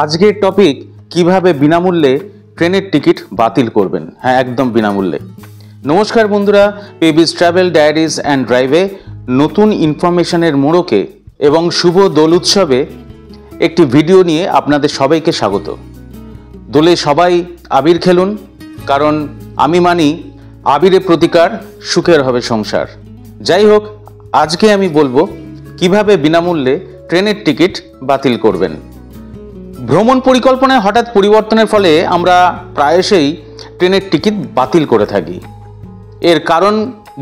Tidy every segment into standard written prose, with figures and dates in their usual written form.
আজকের টপিক কিভাবে বিনামূল্যে ট্রেনের টিকিট বাতিল করবেন। হ্যাঁ, একদম বিনামূল্যে। নমস্কার বন্ধুরা, পেবিস ট্রাভেল ডায়েরিজ অ্যান্ড ড্রাইভে নতুন ইনফরমেশনের মোড়কে এবং শুভ দোল উৎসবে একটি ভিডিও নিয়ে আপনাদের সবাইকে স্বাগত। দোলে সবাই আবির খেলুন, কারণ আমি মানি আবিরে প্রতিকার, সুখের হবে সংসার। যাই হোক, আজকে আমি বলবো কিভাবে বিনামূল্যে ট্রেনের টিকিট বাতিল করবেন। ভ্রমণ পরিকল্পনায় হঠাৎ পরিবর্তনের ফলে আমরা প্রায়শই ট্রেনের টিকিট বাতিল করে থাকি। এর কারণ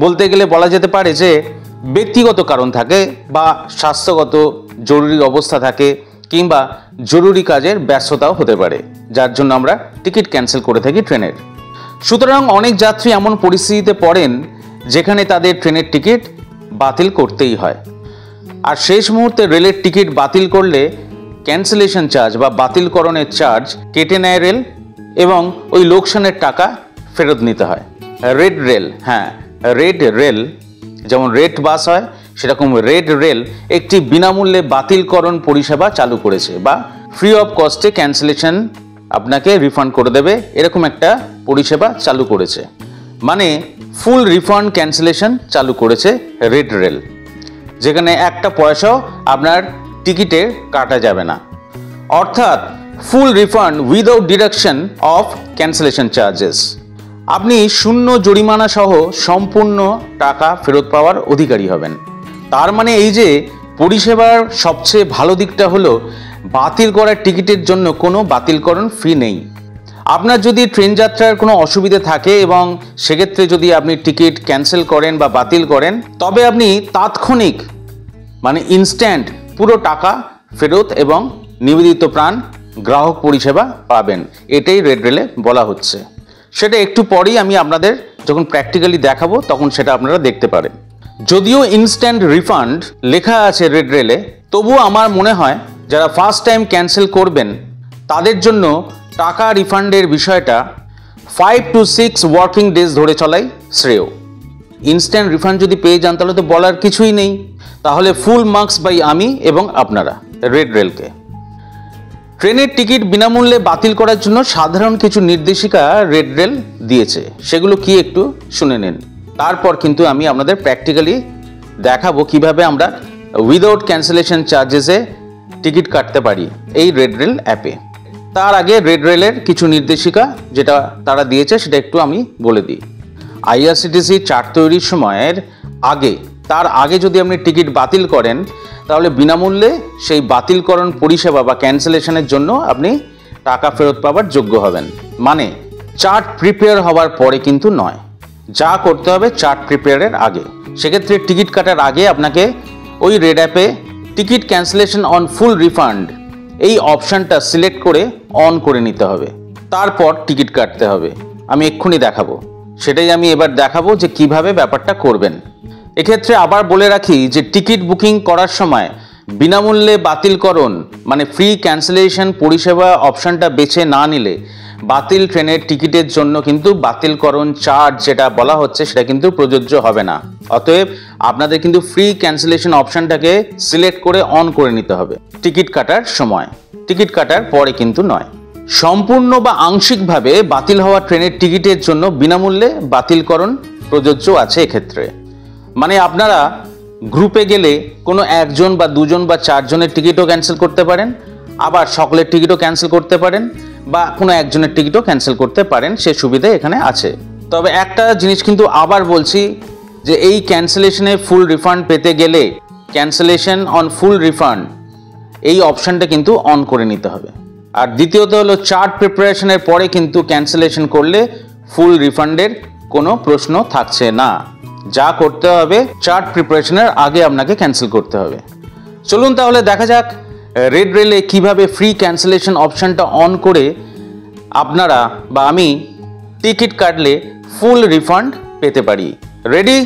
বলতে গেলে বলা যেতে পারে যে ব্যক্তিগত কারণ থাকে, বা স্বাস্থ্যগত জরুরি অবস্থা থাকে, কিংবা জরুরি কাজের ব্যস্ততাও হতে পারে, যার জন্য আমরা টিকিট ক্যান্সেল করে থাকি ট্রেনের। সুতরাং অনেক যাত্রী এমন পরিস্থিতিতে পড়েন যেখানে তাদের ট্রেনের টিকিট বাতিল করতেই হয়। আর শেষ মুহূর্তে রেলের টিকিট বাতিল করলে ক্যান্সেলেশন চার্জ বা বাতিলকরণের চার্জ কেটে নেয় রেল, এবং ওই লোকসানের টাকা ফেরত নিতে হয়। রেড রেল, হ্যাঁ রেড রেল, যেমন রেড বাস হয় সেরকম রেড রেল একটি বিনামূল্যে বাতিলকরণ পরিষেবা চালু করেছে, বা ফ্রি অফ কস্টে ক্যান্সেলেশন আপনাকে রিফান্ড করে দেবে, এরকম একটা পরিষেবা চালু করেছে। মানে ফুল রিফান্ড ক্যান্সেলেশন চালু করেছে রেড রেল, যেখানে একটা পয়সাও আপনার টিকিটে কাটা যাবে না। অর্থাৎ full refund without deduction of cancellation charges. আপনি শূন্য জরিমানা সহ সম্পূর্ণ টাকা ফেরত পাওয়ার অধিকারী হবেন। তার মানে এই যে পরিষেবার সবচেয়ে ভালো দিকটা হলো বাতিল করা টিকিটের জন্য কোনো বাতিলকরণ ফি নেই। আপনার যদি ট্রেন যাত্রার কোনো অসুবিধে থাকে এবং সেক্ষেত্রে যদি আপনি টিকিট ক্যান্সেল করেন বা বাতিল করেন, তবে আপনি তাৎক্ষণিক মানে ইনস্ট্যান্ট পুরো টাকা ফেরত এবং নিবেদিত প্রাণ গ্রাহক পরিষেবা পাবেন। এটাই রেড রেলে বলা হচ্ছে। সেটা একটু পরেই আমি আপনাদের যখন প্র্যাকটিক্যালি দেখাবো তখন সেটা আপনারা দেখতে পারেন। যদিও ইনস্ট্যান্ট রিফান্ড লেখা আছে রেড রেলে, তবুও আমার মনে হয় যারা ফার্স্ট টাইম ক্যান্সেল করবেন তাদের জন্য টাকা রিফান্ডের বিষয়টা 5 to 6 ওয়ার্কিং ডেজ ধরে চলাই শ্রেয়। ইনস্ট্যান্ট রিফান্ড যদি পেয়ে যান তাহলে তো বলার কিছুই নেই, তাহলে ফুল মার্কস বাই আমি এবং আপনারা রেড রেলকে। ট্রেনের টিকিট বিনামূল্যে বাতিল করার জন্য সাধারণ কিছু নির্দেশিকা রেড রেল দিয়েছে, সেগুলো কি একটু শুনে নিন। তারপর কিন্তু আমি আপনাদের প্র্যাকটিক্যালি দেখাবো কিভাবে আমরা উইদাউট ক্যান্সেলেশন চার্জেসে টিকিট কাটতে পারি এই রেড রেল অ্যাপে। তার আগে রেড রেলের কিছু নির্দেশিকা যেটা তারা দিয়েছে সেটা একটু আমি বলে দিই। আইআরসিটিসি চার্ট তৈরির সময়ের আগে, তার আগে যদি আপনি টিকিট বাতিল করেন তাহলে বিনামূল্যে সেই বাতিলকরণ পরিষেবা বা ক্যান্সেলেশনের জন্য আপনি টাকা ফেরত পাওয়ার যোগ্য হবেন। মানে চার্ট প্রিপেয়ার হওয়ার পরে কিন্তু নয়, যা করতে হবে চার্ট প্রিপেয়ারের আগে। সেক্ষেত্রে টিকিট কাটার আগে আপনাকে ওই রেড অ্যাপে ticket cancellation on full refund এই অপশানটা সিলেক্ট করে অন করে নিতে হবে, তারপর টিকিট কাটতে হবে। আমি এক্ষুনি দেখাবো, সেটাই আমি এবার দেখাবো যে কিভাবে ব্যাপারটা করবেন। এক্ষেত্রে আবার বলে রাখি যে টিকিট বুকিং করার সময় বিনামূল্যে বাতিলকরণ মানে ফ্রি ক্যান্সেলেশন পরিষেবা অপশানটা বেছে না নিলে বাতিল ট্রেনের টিকিটের জন্য কিন্তু বাতিলকরণ চার্জ যেটা বলা হচ্ছে সেটা কিন্তু প্রযোজ্য হবে না। অতএব আপনাদের কিন্তু ফ্রি ক্যান্সেলেশন অপশানটাকে সিলেক্ট করে অন করে নিতে হবে টিকিট কাটার সময়, টিকিট কাটার পরে কিন্তু নয়। সম্পূর্ণ বা আংশিকভাবে বাতিল হওয়া ট্রেনের টিকিটের জন্য বিনামূল্যে বাতিলকরণ প্রযোজ্য আছে এক্ষেত্রে। মানে আপনারা গ্রুপে গেলে কোনো একজন বা দুজন বা চারজনের টিকিটও ক্যান্সেল করতে পারেন, আবার সকলের টিকিটও ক্যান্সেল করতে পারেন, বা কোনো একজনের টিকিটও ক্যান্সেল করতে পারেন, সে সুবিধা এখানে আছে। তবে একটা জিনিস কিন্তু আবার বলছি যে এই ক্যান্সেলেশনে ফুল রিফান্ড পেতে গেলে ক্যান্সেলেশন অন ফুল রিফান্ড এই অপশানটা কিন্তু অন করে নিতে হবে। আর দ্বিতীয়ত হলো চার্ট প্রিপারেশনের পরে কিন্তু ক্যান্সেলেশন করলে ফুল রিফান্ডের কোনো প্রশ্ন থাকছে না। যা করতে হবে চার্ট প্রিপারেশনের আগে আপনাকে ক্যান্সেল করতে হবে। চলুন তাহলে দেখা যাক রেড রেলে কিভাবে ফ্রি ক্যান্সেলেশন অপশানটা অন করে আপনারা বা আমি টিকিট কাটলে ফুল রিফান্ড পেতে পারি। রেডি?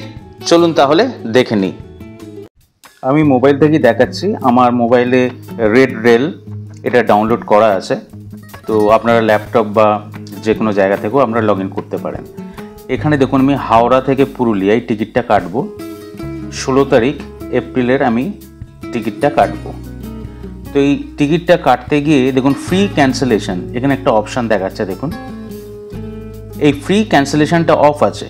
চলুন তাহলে দেখে নিই। আমি মোবাইল থেকেই দেখাচ্ছি, আমার মোবাইলে রেড রেল এটা ডাউনলোড করা আছে, তো আপনারা ল্যাপটপ বা যে কোনো জায়গা থেকেও আপনারা লগ ইন করতে পারেন। এখানে দেখুন আমি হাওড়া থেকে পুরুলিয়ায় টিকিটটা কাটবো, 16 তারিখ এপ্রিলের আমি টিকিটটা কাটবো। তো এই টিকিটটা কাটতে গিয়ে দেখুন ফ্রি ক্যান্সেলেশন, এখানে একটা অপশান দেখাচ্ছে, দেখুন এই ফ্রি ক্যান্সেলেশনটা অফ আছে,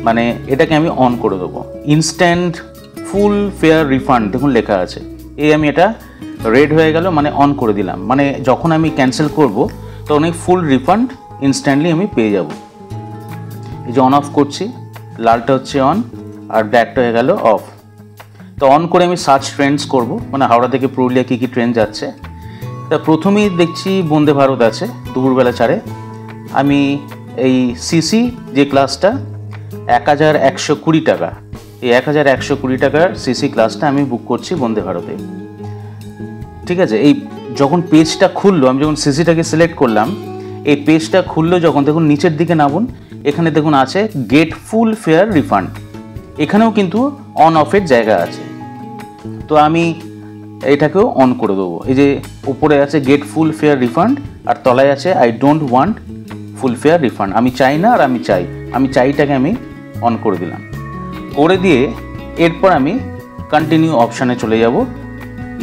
মানে এটাকে আমি অন করে দেবো। ইনস্ট্যান্ট ফুল ফেয়ার রিফান্ড দেখুন লেখা আছে, এই আমি এটা রেড হয়ে গেল, মানে অন করে দিলাম, মানে যখন আমি ক্যান্সেল করব তখন এই ফুল রিফান্ড ইনস্ট্যান্টলি আমি পেয়ে যাব। এই যে অন অফ করছি, লালটা হচ্ছে অন আর ব্ল্যাকটা হয়ে গেল অফ। তো অন করে আমি সার্চ ট্রেন্ডস করব, মানে হাওড়া থেকে পুরুলিয়া কী কী ট্রেন যাচ্ছে। তা প্রথমেই দেখছি বন্দে ভারত আছে দুপুরবেলা 4-এ। আমি এই সিসি যে ক্লাসটা 1120 টাকা, এই 1120 টাকার সিসি ক্লাসটা আমি বুক করছি বন্দে ভারতে। ঠিক আছে, এই যখন পেজটা খুললো, আমি যখন সিসিটাকে সিলেক্ট করলাম, এই পেজটা খুললো যখন, দেখুন নিচের দিকে নামুন, এখানে দেখুন আছে গেট ফুল ফেয়ার রিফান্ড, এখানেও কিন্তু অন অফের জায়গা আছে। তো আমি এটাকেও অন করে দেবো। এই যে উপরে আছে গেট ফুল ফেয়ার রিফান্ড আর তলায় আছে I don't want full fair refund, আমি চাই না আর আমি চাইটাকে আমি অন করে দিলাম। করে দিয়ে এরপর আমি কন্টিনিউ অপশানে চলে যাব।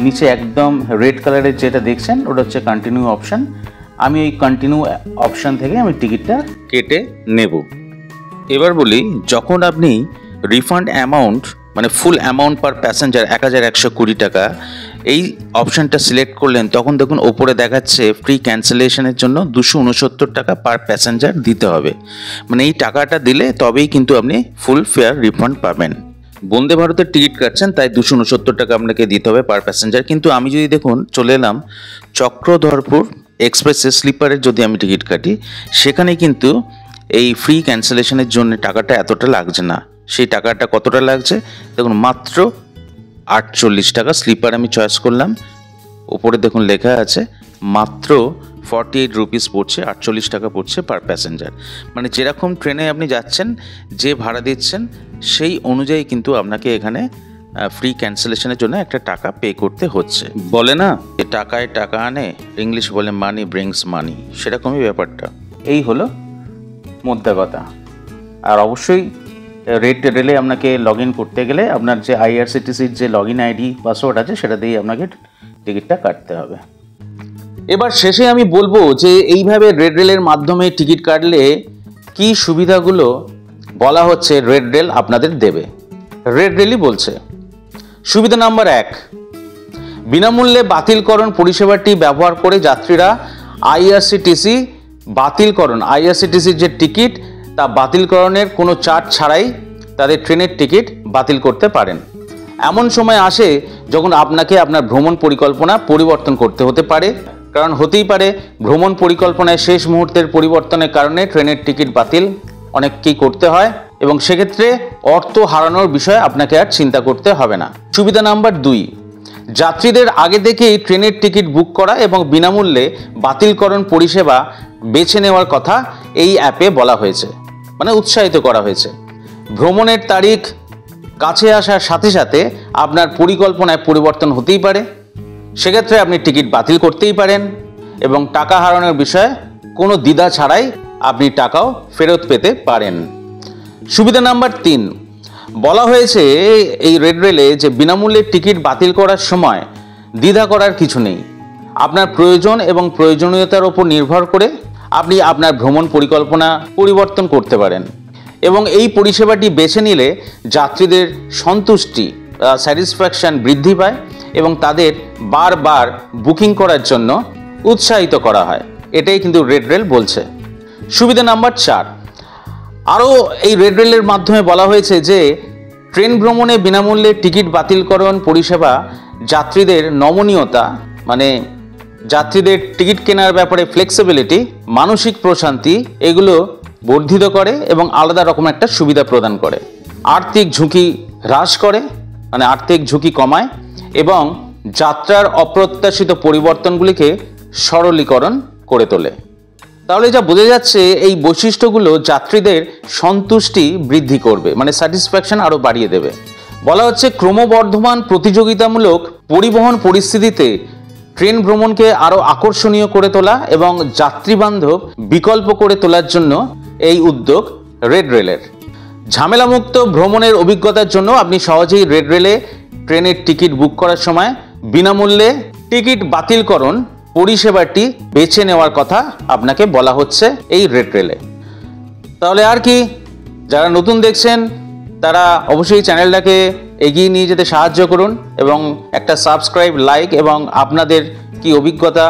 নিচে একদম রেড কালারের যেটা দেখছেন ওটা হচ্ছে কন্টিনিউ অপশান। আমি এই কন্টিনিউ অপশান থেকে আমি টিকিটটা কেটে নেব। এবার বলি, যখন আপনি রিফান্ড অ্যামাউন্ট মানে ফুল অ্যামাউন্ট পার প্যাসেঞ্জার 1120 টাকা এই অপশানটা সিলেক্ট করলেন, তখন দেখুন ওপরে দেখাচ্ছে ফ্রি ক্যান্সেলেশনের জন্য 269 টাকা পার প্যাসেঞ্জার দিতে হবে। মানে এই টাকাটা দিলে তবেই কিন্তু আপনি ফুল ফেয়ার রিফান্ড পাবেন। বন্দে ভারতের টিকিট কাটছেন তাই 269 টাকা আপনাকে দিতে হবে পার প্যাসেঞ্জার। কিন্তু আমি যদি দেখুন চলে এলাম চক্রধরপুর এক্সপ্রেসে স্লিপারের যদি আমি টিকিট কাটি, সেখানে কিন্তু এই ফ্রি ক্যান্সেলেশনের জন্য টাকাটা এতটা লাগছে না। সেই টাকাটা কতটা লাগছে দেখুন, মাত্র 48 টাকা। স্লিপার আমি চয়েস করলাম, ওপরে দেখুন লেখা আছে মাত্র 48 রুপিস পড়ছে, 48 টাকা পড়ছে পার প্যাসেঞ্জার। মানে যেরকম ট্রেনে আপনি যাচ্ছেন, যে ভাড়া দিচ্ছেন সেই অনুযায়ী কিন্তু আপনাকে এখানে ফ্রি ক্যান্সেলেশনের জন্য একটা টাকা পে করতে হচ্ছে। বলে না যে টাকায় টাকা আনে, ইংলিশ বলে মানি ব্রিংস মানি, সেরকমই ব্যাপারটা। এই হলো মোদ্দা কথা। আর অবশ্যই রেলে আপনাকে লগ ইন করতে গেলে আপনার যে আইআরসিটিসির যে লগ ইন আইডি পাসওয়ার্ড আছে সেটা দিয়েই আপনাকে টিকিটটা কাটতে হবে। এবার শেষে আমি বলবো যে এইভাবে রেড রেলের মাধ্যমে টিকিট কাটলে কি সুবিধাগুলো বলা হচ্ছে রেড রেল আপনাদের দেবে। রেড রেলই বলছে, সুবিধা নাম্বার 1, বিনামূল্যে বাতিলকরণ পরিষেবাটি ব্যবহার করে যাত্রীরা আইআরসিটিসির যে টিকিট তা বাতিলকরণের কোনো চার্জ ছাড়াই তাদের ট্রেনের টিকিট বাতিল করতে পারেন। এমন সময় আসে যখন আপনাকে আপনার ভ্রমণ পরিকল্পনা পরিবর্তন করতে হতে পারে, কারণ হতেই পারে ভ্রমণ পরিকল্পনায় শেষ মুহূর্তের পরিবর্তনের কারণে ট্রেনের টিকিট বাতিল অনেককেই করতে হয় এবং সেক্ষেত্রে অর্থ হারানোর বিষয়ে আপনাকে আর চিন্তা করতে হবে না। সুবিধা নাম্বার 2, যাত্রীদের আগে থেকেই ট্রেনের টিকিট বুক করা এবং বিনামূল্যে বাতিলকরণ পরিষেবা বেছে নেওয়ার কথা এই অ্যাপে বলা হয়েছে, মানে উৎসাহিত করা হয়েছে। ভ্রমণের তারিখ কাছে আসার সাথে সাথে আপনার পরিকল্পনায় পরিবর্তন হতেই পারে, সেক্ষেত্রে আপনি টিকিট বাতিল করতেই পারেন এবং টাকা হারানোর বিষয়ে কোনো দ্বিধা ছাড়াই আপনি টাকাও ফেরত পেতে পারেন। সুবিধা নাম্বার 3, বলা হয়েছে এই রেড রেলে যে বিনামূল্যে টিকিট বাতিল করার সময় দ্বিধা করার কিছু নেই। আপনার প্রয়োজন এবং প্রয়োজনীয়তার উপর নির্ভর করে আপনি আপনার ভ্রমণ পরিকল্পনা পরিবর্তন করতে পারেন এবং এই পরিষেবাটি বেছে নিলে যাত্রীদের সন্তুষ্টি স্যাটিসফ্যাকশন বৃদ্ধি পায় এবং তাদের বারবার বুকিং করার জন্য উৎসাহিত করা হয়। এটাই কিন্তু রেড রেল বলছে। সুবিধা নাম্বার 4, আরও এই রেড রেলের মাধ্যমে বলা হয়েছে যে ট্রেন ভ্রমণে বিনামূল্যে টিকিট বাতিলকরণ পরিষেবা যাত্রীদের নমনীয়তা, মানে যাত্রীদের টিকিট কেনার ব্যাপারে ফ্লেক্সিবিলিটি, মানসিক প্রশান্তি এগুলো বর্ধিত করে এবং আলাদা রকম একটা সুবিধা প্রদান করে। আর্থিক ঝুঁকি হ্রাস করে, মানে আর্থিক ঝুঁকি কমায় এবং যাত্রার অপ্রত্যাশিত পরিবর্তনগুলিকে সরলীকরণ করে তোলে। তাহলে যা বোঝা যাচ্ছে এই বৈশিষ্ট্যগুলো যাত্রীদের সন্তুষ্টি বৃদ্ধি করবে, মানে স্যাটিসফ্যাকশন আরও বাড়িয়ে দেবে। বলা হচ্ছে ক্রমবর্ধমান প্রতিযোগিতামূলক পরিবহন পরিস্থিতিতে ট্রেন ভ্রমণকে আরও আকর্ষণীয় করে তোলা এবং যাত্রীবান্ধব বিকল্প করে তোলার জন্য এই উদ্যোগ রেড রেলের। ঝামেলামুক্ত ভ্রমণের অভিজ্ঞতার জন্য আপনি সহজেই রেড রেলে ট্রেনের টিকিট বুক করার সময় বিনামূল্যে টিকিট বাতিলকরণ পরিষেবাটি বেছে নেওয়ার কথা আপনাকে বলা হচ্ছে এই রেড রেলে। তাহলে আর কি, যারা নতুন দেখছেন তারা অবশ্যই চ্যানেলটাকে এগিয়ে নিয়ে যেতে সাহায্য করুন এবং একটা সাবস্ক্রাইব, লাইক এবং আপনাদের কি অভিজ্ঞতা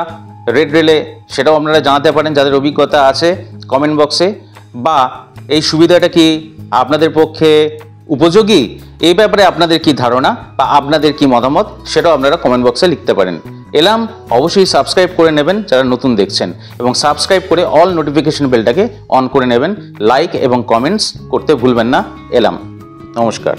রেড রেলে সেটাও আপনারা জানাতে পারেন যাদের অভিজ্ঞতা আছে কমেন্ট বক্সে, বা এই সুবিধাটা কি আপনাদের পক্ষে উপযোগী, এই ব্যাপারে আপনাদের কি ধারণা বা আপনাদের কি মতামত সেটাও আপনারা কমেন্ট বক্সে লিখতে পারেন। এলাম, অবশ্যই সাবস্ক্রাইব করে নেবেন যারা নতুন দেখছেন এবং সাবস্ক্রাইব করে অল নোটিফিকেশন বেলটাকে অন করে নেবেন। লাইক এবং কমেন্টস করতে ভুলবেন না। এলাম, নমস্কার।